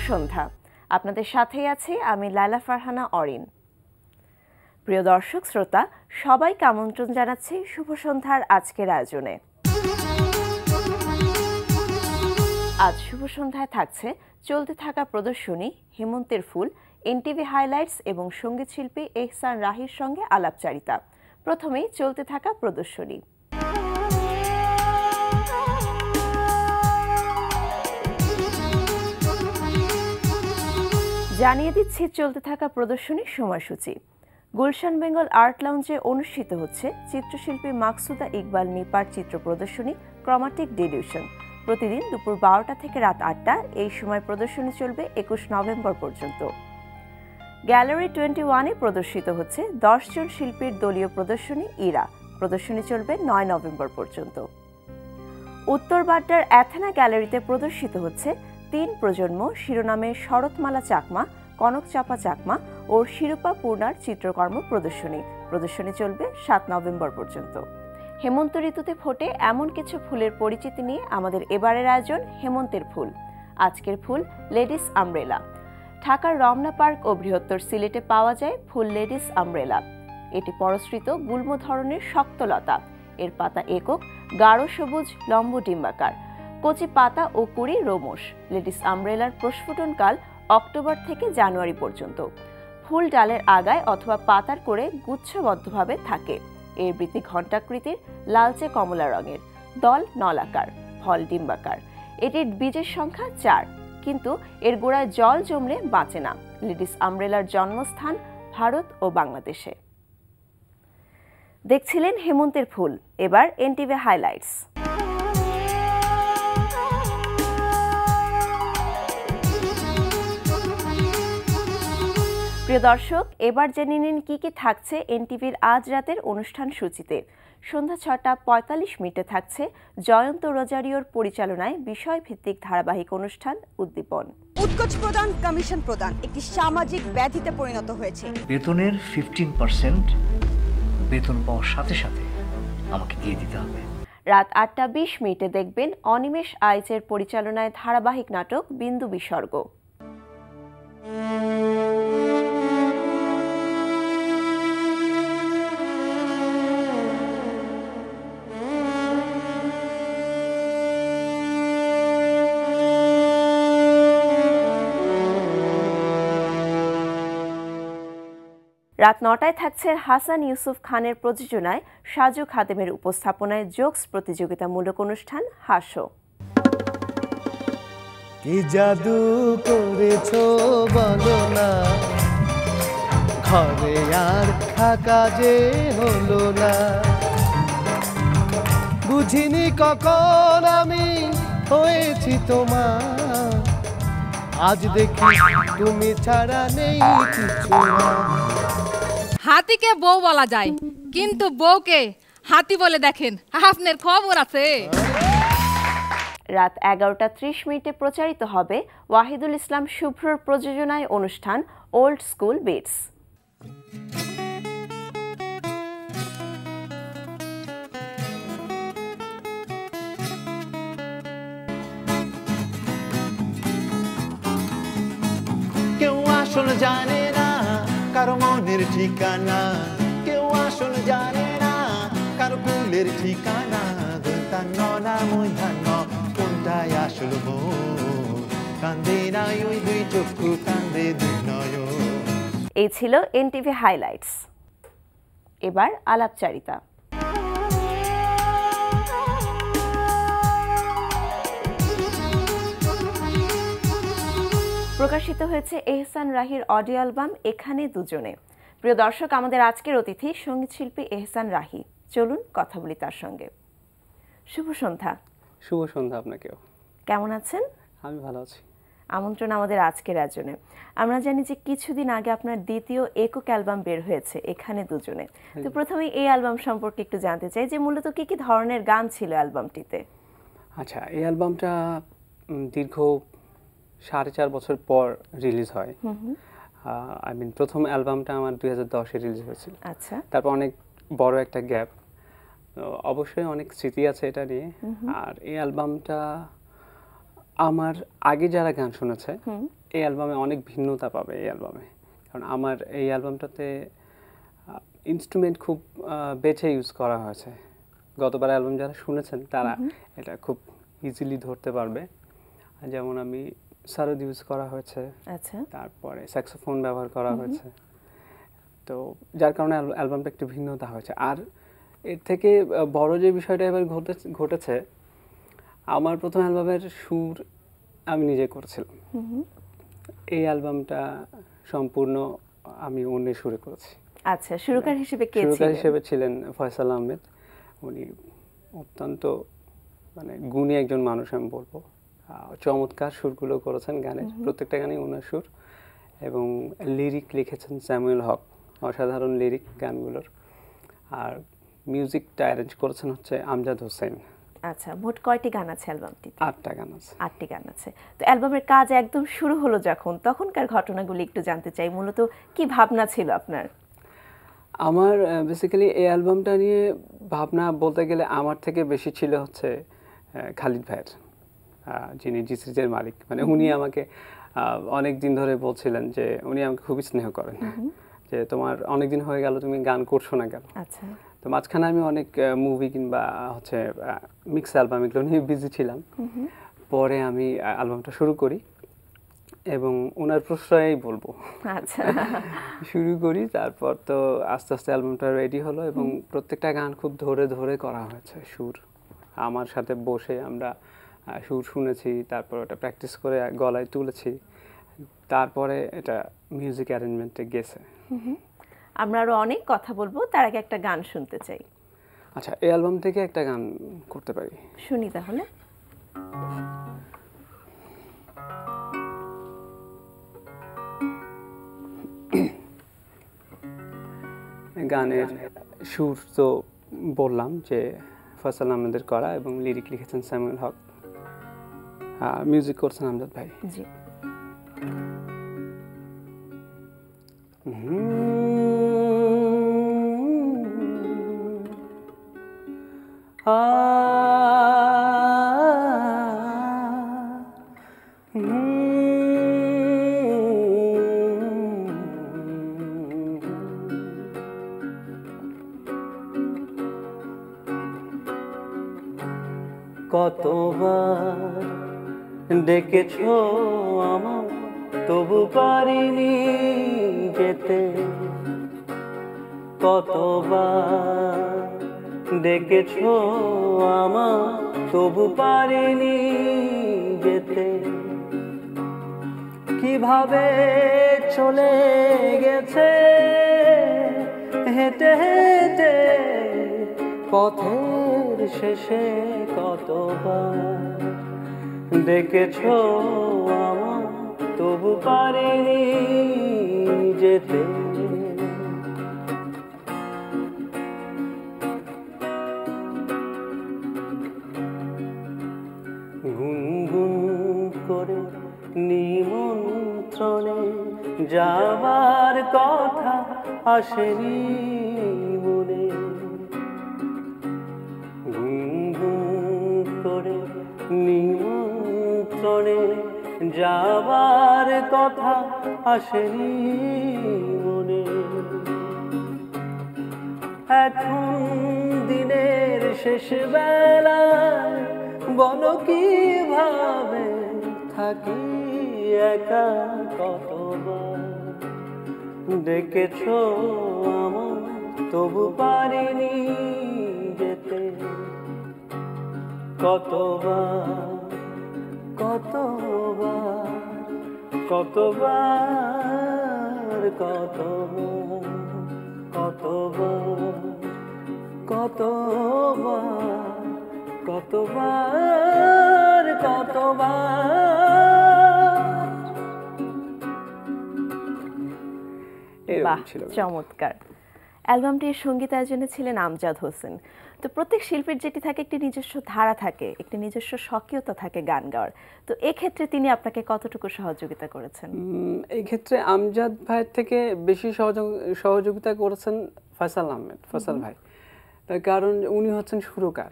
সন্ধ্যা। আপনাদের সাথেই আছি আমি লায়লা ফারহানা অরিন। প্রিয় দর্শক শ্রোতা, সবাইকে আমন্ত্রণ জানাচ্ছি শুভ সন্ধ্যার আজকের আয়োজনে। আজ শুভ সন্ধ্যায় থাকছে চলতে থাকা প্রদর্শনী হেমন্তের ফুল, এনটিভি হাইলাইটস এবং সঙ্গীত শিল্পী এহসান রাহির সঙ্গে আলাপচারিতা। প্রথমেই চলতে থাকা প্রদর্শনী। জানিয়ে দিচ্ছি চলতে থাকা প্রদর্শনীর সময়সূচি। গুলশান বেঙ্গল আর্ট লাউঞ্জে অনুষ্ঠিত হচ্ছে চিত্রশিল্পী মাকসুদা ইকবাল নিপার চিত্র প্রদর্শনী ক্রোমাটিক ডিলিউশন। প্রতিদিন দুপুর 12টা থেকে রাত 8টা এই সময় প্রদর্শনী চলবে 21 নভেম্বর পর্যন্ত। গ্যালারি 21-এ প্রদর্শিত হচ্ছে 10 জন শিল্পীর দলীয় প্রদর্শনী ইরা। প্রদর্শনী চলবে 9 নভেম্বর পর্যন্ত। উত্তর বাড্ডার অ্যাথেনা গ্যালারিতে প্রদর্শিত হচ্ছে 3 প্রজন্ম শিরোনামে শরৎমালা চাকমা, কনক চাপা চাকমা ও শিরূপা পূর্ণার চিত্রকর্ম প্রদর্শনী। প্রদর্শনী চলবে 7 নভেম্বর পর্যন্ত। হেমন্ত ঋতুতে ফোটে এমন কিছু ফুলের পরিচিতি নিয়ে আমাদের এবারের আয়োজন হেমন্তের ফুল। আজকের ফুল লেডিস আমব্রেলা। ঢাকার রমনা পার্ক ও বৃহত্তর সিলেটে পাওয়া যায় ফুল লেডিস আমব্রেলা। এটি পরশ্রিত গুল্ম ধরনের শক্ত লতা। এর পাতা একক, গাঢ় সবুজ, লম্ব ডিম্বাকার। কচি পাতা ও কুড়ি রোমশ। লেডিস আমব্রেলার প্রস্ফুটনকাল অক্টোবর থেকে জানুয়ারি পর্যন্ত। ফুল ডালের আগায় অথবা পাতার করে গুচ্ছবদ্ধভাবে থাকে। এর বৃতি ঘণ্টাকৃতির, লালচে কমলা রঙের। দল নলাকার, ফল ডিম্বাকার। এটির বীজের সংখ্যা 4, কিন্তু এর গোড়ায় জল জমলে বাঁচে না। লেডিস আমব্রেলার জন্মস্থান ভারত ও বাংলাদেশে। দেখছিলেন হেমন্তের ফুল। এবার এনটিভি হাইলাইটস। প্রিয় দর্শক, এবার জেনে নিন কি কি থাকছে এনটিভির আজ রাতের অনুষ্ঠান সূচিতে। সন্ধ্যা 6:45 থাকছে জয়ন্ত রোজারিওর পরিচালনায় বিষয়ভিত্তিক ধারাবাহিক অনুষ্ঠান উদ্দীপন। উৎকোচ প্রদান, কমিশন প্রদান একটি সামাজিক ব্যাধিতে পরিণত হয়েছে। বেতনের 15% বেতন পাওয়ার সাথে সাথে আমাকে দিয়ে দিতে হবে। রাত 8:20 দেখবেন অনিমেষ আইচের পরিচালনায় ধারাবাহিক নাটক বিন্দু বিসর্গ। রাত 9টায় থাকছে হাসান ইউসুফ খানের প্রযোজনায় সাজু খাদেমের উপস্থাপনায় জোকস প্রতিযোগিতামূলক অনুষ্ঠান হাসো। কি জাদু করেছো বলো না, ঘরে আর থাকা যে হলো না। বুঝিনি কখন আমি হয়েছি তোমার, আজ দেখি তুমি ছাড়া নেই কিছু। হাতিকে বউ বলা যায়, কিন্তু বউকে হাতি বলে দেখেন, আপনার খবর আছে? রাত 11:30 প্রচারিত হবে ওয়াহিদুল ইসলাম শুভ্রর প্রযোজনায় অনুষ্ঠান ওল্ড স্কুল বিটস। কেউ আসল জানে না কারো মনের ঠিকানা, কেউ আসল জানে না কারো কুলের ঠিকানা। ননা মধ্যাহ্ন কোনটাই আসল মন, কান্দে না ওই দুই চক্ষু, কান্দে দুই নয়ন। এই ছিল এনটিভি হাইলাইটস। এবার আলাপচারিতা। প্রকাশিত হয়েছে এহসান রাহির অডিও অ্যালবাম এখানে দুজনে। প্রিয় দর্শক, আমাদের আজকের অতিথি সঙ্গীত শিল্পী এহসান রাহি। চলুন কথা বলি তার সঙ্গে। শুভ সন্ধ্যা। শুভ সন্ধ্যা আপনাকেও। কেমন আছেন? আমি ভালো আছি। আমন্ত্রণ আমাদের আজকের আয়োজনে। আমরা জানি যে কিছুদিন আগে আপনার দ্বিতীয় একক অ্যালবাম বের হয়েছে এখানে দুজনে। তো প্রথমে এই অ্যালবাম সম্পর্কে একটু জানতে চাই যে মূলত কি কি ধরনের গান ছিল অ্যালবামটিতে? আচ্ছা, এই অ্যালবামটা দীর্ঘ 4.5 বছর পর রিলিজ হয়। প্রথম অ্যালবামটা আমার 2010-এ রিলিজ হয়েছিল। আচ্ছা, তারপর অনেক বড় একটা গ্যাপ। অবশ্যই অনেক স্মৃতি আছে এটা নিয়ে। আর এই অ্যালবামটা আমার আগে যারা গান শুনেছে এই অ্যালবামে অনেক ভিন্নতা পাবে এই অ্যালবামে, কারণ আমার এই অ্যালবামটাতে ইনস্ট্রুমেন্ট খুব বেছে ইউজ করা হয়েছে। গতবার অ্যালবাম যারা শুনেছেন তারা এটা খুব ইজিলি ধরতে পারবে। যেমন আমি সারোদ ইউজ করা হয়েছে, আচ্ছা, তারপরে স্যাক্সোফোন ব্যবহার করা হয়েছে, তো যার কারণে অ্যালবামটা একটু ভিন্নতা হয়েছে। আর এর থেকে বড় যে বিষয়টা এবার ঘটেছে, আমার প্রথম অ্যালবামের সুর আমি নিজে করেছিলাম। এই অ্যালবামটা সম্পূর্ণ আমি অন্যের সুরে করেছি। আচ্ছা, সুরকার হিসেবে কে সুরকার ছিলেন? হিসেবে ছিলেন ফয়সাল আহমেদ। উনি অত্যন্ত মানে গুণী একজন মানুষ আমি বলবো। চমৎকার সুরগুলো করেছেন গানের, প্রত্যেকটা গানেই ওনার সুর, এবং লিরিক লিখেছেন স্যামুয়েল হক, অসাধারণ লিরিক গানগুলোর। আর মিউজিকটা অ্যারেঞ্জ করেছেন হচ্ছে আমজাদ হোসেন। আচ্ছা, মোট কয়টি গান আছে অ্যালবামটিতে? 8টা গান আছে। 8টি গান আছে। তো অ্যালবামের কাজ একদম শুরু হলো যখন, তখনকার ঘটনাগুলি একটু জানতে চাই। মূলত কি ভাবনা ছিল আপনার? আমার বেসিক্যালি এই অ্যালবামটা নিয়ে ভাবনা বলতে গেলে আমার থেকে বেশি ছিল হচ্ছে খালিদ ভাইয়ের, যিনি জি সিরিজের মালিক। মানে উনি আমাকে অনেক দিন ধরে বলছিলেন যে উনি আমাকে খুবই স্নেহ করেন, যে তোমার অনেক দিন হয়ে গেল তুমি গান করছো না কেন। আচ্ছা, তো মাঝখানে আমি অনেক মুভি কিংবা হচ্ছে মিক্স অ্যালবাম এগুলো নিয়ে বিজি ছিলাম। পরে আমি অ্যালবামটা শুরু করি এবং ওনার প্রশ্রয়েই বলবো, আচ্ছা, শুরু করি। তারপর তো আস্তে আস্তে অ্যালবামটা রেডি হলো এবং প্রত্যেকটা গান খুব ধরে ধরে করা হয়েছে। সুর আমার সাথে বসে আমরা সুর শুনেছি, তারপর ওটা প্র্যাকটিস করে গলায় তুলেছি, তারপরে এটা মিউজিক অ্যারেঞ্জমেন্টে গেছে। আমরা আরো অনেক কথা বলবো, তার আগে একটা গান শুনতে চাই। আচ্ছা, এই অ্যালবাম থেকে একটা গান করতে পারি, শুনি তাহলে। গানের সুর তো বললাম যে ফয়সাল আহমেদের করা, এবং লিরিক লিখেছেন স্যামুয়েল হক, মিউজিক করছেন আমজাদ ভাই। জি। কতবার ডেকেছো আমার তবু পারিনি যেতে, কতবার ডেকেছো আমার তবু পারিনি যেতে, কিভাবে চলে গেছে হেঁটে হেঁটে পথের শেষে, কতবার ডেকেছো আমার তবু পারিনি যেতে। গুনগুন করে নিমন্ত্রণে যাবার কথা আসেনি মনে, গুনগুন করে নিমন্ত্রণে যাবার কথা আসেনি মনে। এখন দিনের শেষ বেলায় বলো কিভাবে থাকি একা, কতবার ডেকেছো আমার তবু পারিনি যেতে, কতবার কতবার কতবার কতবার কতবার কতবার কতবার কতবার। বাহ, চমৎকার। অ্যালবামটির সঙ্গীতায়োজনে ছিলেন আমজাদ হোসেন। তো প্রত্যেক শিল্পীর যেটি থাকে, একটি নিজস্ব ধারা থাকে, একটি নিজস্ব স্বকীয়তা থাকে গান গাওয়ার। তো এক্ষেত্রে তিনি আপনাকে কতটুকু সহযোগিতা করেছেন? এই ক্ষেত্রে আমজাদ ভাইয়ের থেকে বেশি সহযোগিতা করেছেন ফয়সাল আহমেদ, ফয়সাল ভাই। তার কারণ উনি হচ্ছেন সুরকার।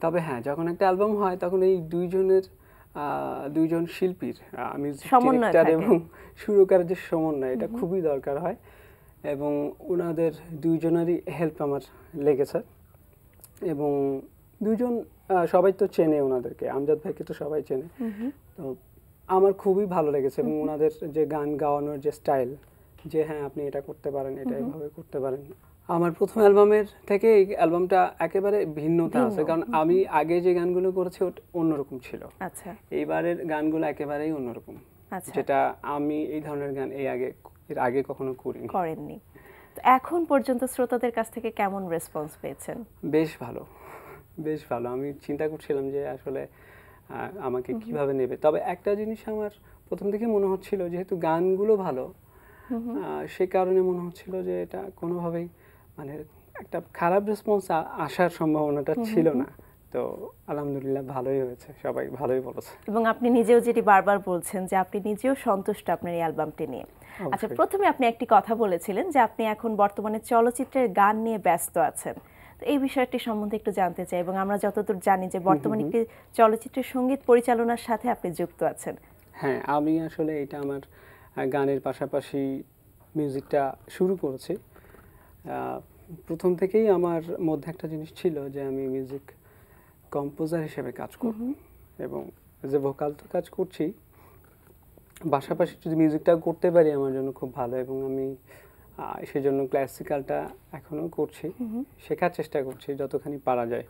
তবে হ্যাঁ, যখন একটা অ্যালবাম হয় তখন এই দুইজনের দুইজন শিল্পীর মিউজিক সমন্বয় ডিরেক্টর থাকে। এবং সুরকারের যে সমন্বয় এটা খুবই দরকার হয় এবং ওনাদের দুইজনেরই হেল্প আমার লেগেছে এবং দুইজন সবাই তো চেনে ওনাদেরকে, আমজাদ ভাইকে তো সবাই চেনে, তো আমার খুবই ভালো লেগেছে এবং ওনাদের যে গান গাওয়ানোর যে স্টাইল, যে হ্যাঁ আপনি এটা করতে পারেন, এটা এভাবে করতে পারেন। আমার প্রথম অ্যালবামের থেকে এই অ্যালবামটা একেবারে ভিন্নতা আছে, কারণ আমি আগে যে গানগুলো করেছি ওটা অন্যরকম ছিল। আচ্ছা এইবারের গানগুলো একেবারেই অন্যরকম, আচ্ছা যেটা আমি এই ধরনের গান এর আগে কখনো করিনি। করেননি। তো এখন পর্যন্ত শ্রোতাদের কাছ থেকে কেমন রেসপন্স পেয়েছেন? বেশ ভালো, বেশ ভালো। আমি চিন্তা করছিলাম যে আসলে আমাকে কিভাবে নেবে, তবে একটা জিনিস আমার প্রথম থেকে মনে হচ্ছিল, যেহেতু গানগুলো ভালো সে কারণে মনে হচ্ছিল যে এটা কোনোভাবেই মানে একটা খারাপ রেসপন্স আসার সম্ভাবনাটা ছিল না। তো আলহামদুলিল্লাহ ভালোই হয়েছে, সবাই ভালোই বলেছে। এবং আপনি নিজেও যেটি বারবার বলছেন যে আপনি নিজেও সন্তুষ্ট আপনার এই অ্যালবামটি নিয়ে। আচ্ছা, প্রথমে আপনি একটি কথা বলেছিলেন যে আপনি এখন বর্তমানে চলচ্চিত্রের গান নিয়ে ব্যস্ত আছেন, তো এই বিষয়টি সম্বন্ধে একটু জানতে চাই। এবং আমরা যতদূর জানি যে বর্তমানে একটি চলচ্চিত্রের সঙ্গীত পরিচালনার সাথে আপনি যুক্ত আছেন। হ্যাঁ, আমি আসলে এটা আমার গানের পাশাপাশি মিউজিকটা শুরু করেছি। প্রথম থেকেই আমার মধ্যে একটা জিনিস ছিল যে আমি মিউজিক কম্পোজার হিসেবে কাজ করব এবং যে ভোকাল তো কাজ করছি, পাশাপাশি যদি মিউজিকটা করতে পারি আমার জন্য খুব ভালো। এবং আমি সেজন্য ক্লাসিক্যালটা এখনও করছি, শেখার চেষ্টা করছি যতখানি পারা যায়।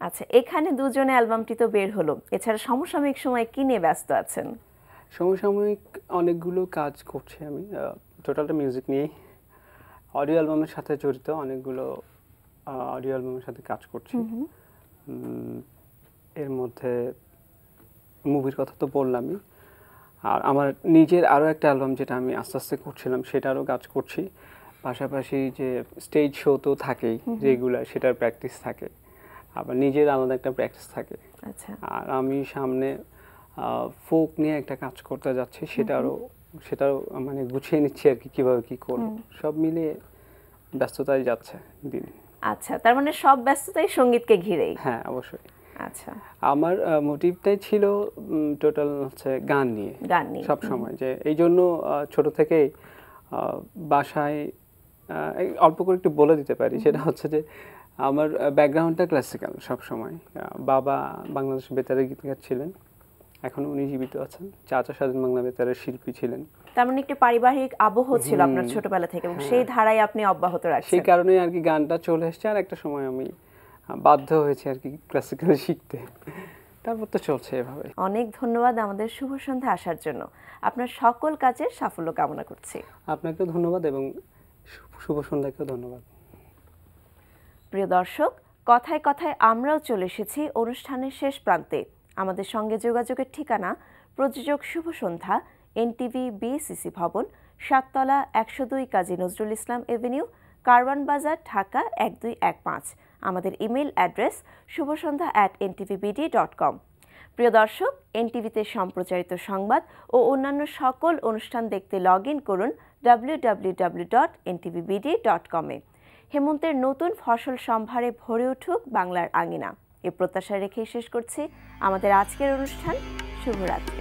আচ্ছা, এখানে দুজনে অ্যালবামটি তো বের হলো, এছাড়া সমসাময়িক সময়ে কি নিয়ে ব্যস্ত আছেন? সমসাময়িক অনেকগুলো কাজ করছি আমি, টোটালটা মিউজিক নিয়েই। অডিও অ্যালবামের সাথে জড়িত অনেকগুলো অডিও অ্যালবামের সাথে কাজ করছি। এর মধ্যে মুভির কথা তো বললামই, আর আমার নিজের আরও একটা অ্যালবাম যেটা আমি আস্তে আস্তে করছিলাম সেটারও কাজ করছি। পাশাপাশি যে স্টেজ শো তো থাকেই রেগুলার, সেটার প্র্যাকটিস থাকে, আবার নিজের আলাদা একটা প্র্যাকটিস থাকে। আচ্ছা, আর আমি সামনে ফোক নিয়ে একটা কাজ করতে যাচ্ছি, সেটাও মানে গুছিয়ে নিচ্ছি আর কি, কীভাবে কী করব। সব মিলিয়ে ব্যস্ততায় যাচ্ছে দিন। আচ্ছা, তার মানে সব ব্যস্ততাই সঙ্গীতকে ঘিরেই? হ্যাঁ, অবশ্যই। আচ্ছা, আমার মোটিভটাই ছিল টোটাল হচ্ছে গান নিয়ে সব সময়, যে এই জন্য ছোট থেকেই বাসায় অল্প করে একটু বলে দিতে পারি, সেটা হচ্ছে যে আমার ব্যাকগ্রাউন্ডটা ক্লাসিক্যাল সব সময়। বাবা বাংলাদেশ বেতারের গীতিকার ছিলেন, এখনো উনি জীবিত আছেন। চাচা স্বাধীন বাংলা বেতারের শিল্পী ছিলেন। তার মানে একটি পারিবারিক আবহ ছিল আপনার ছোটবেলা থেকে, এবং সেই ধারায় আপনি অব্যাহত রাখছেন। সেই কারণেই আর কি গানটা চলে এসেছে, আর একটা সময় আমি বাধ্য হয়েছি আর কি ক্লাসিক্যাল শিখতে, তারপর তো চলছে এভাবে। অনেক ধন্যবাদ আমাদের শুভ সন্ধ্যা আসার জন্য। আপনার সকল কাজের সাফল্য কামনা করছি। আপনাকেও ধন্যবাদ এবং শুভ সন্ধ্যাকেও ধন্যবাদ। প্রিয় দর্শক, কথায় কথায় আমরাও চলে এসেছি অনুষ্ঠানের শেষ প্রান্তে। আমাদের সঙ্গে যোগাযোগের ঠিকানা প্রযোজক শুভ সন্ধ্যা, এনটিভি বিএসসিসি ভবন, 7 তলা, 102 কাজী নজরুল ইসলাম এভিনিউ, কারওয়ান বাজার, ঢাকা 1215। আমাদের ইমেল অ্যাড্রেস shubhasondha@ntvbd.com। প্রিয় দর্শক, এনটিভিতে সম্প্রচারিত সংবাদ ও অন্যান্য সকল অনুষ্ঠান দেখতে লগ ইন করুন www.ntvbd.com-এ। হেমন্তের নতুন ফসল সম্ভারে ভরে উঠুক বাংলার আঙিনা, এ প্রত্যাশা রেখেই শেষ করছি আমাদের আজকের অনুষ্ঠান। শুভরাত্রি।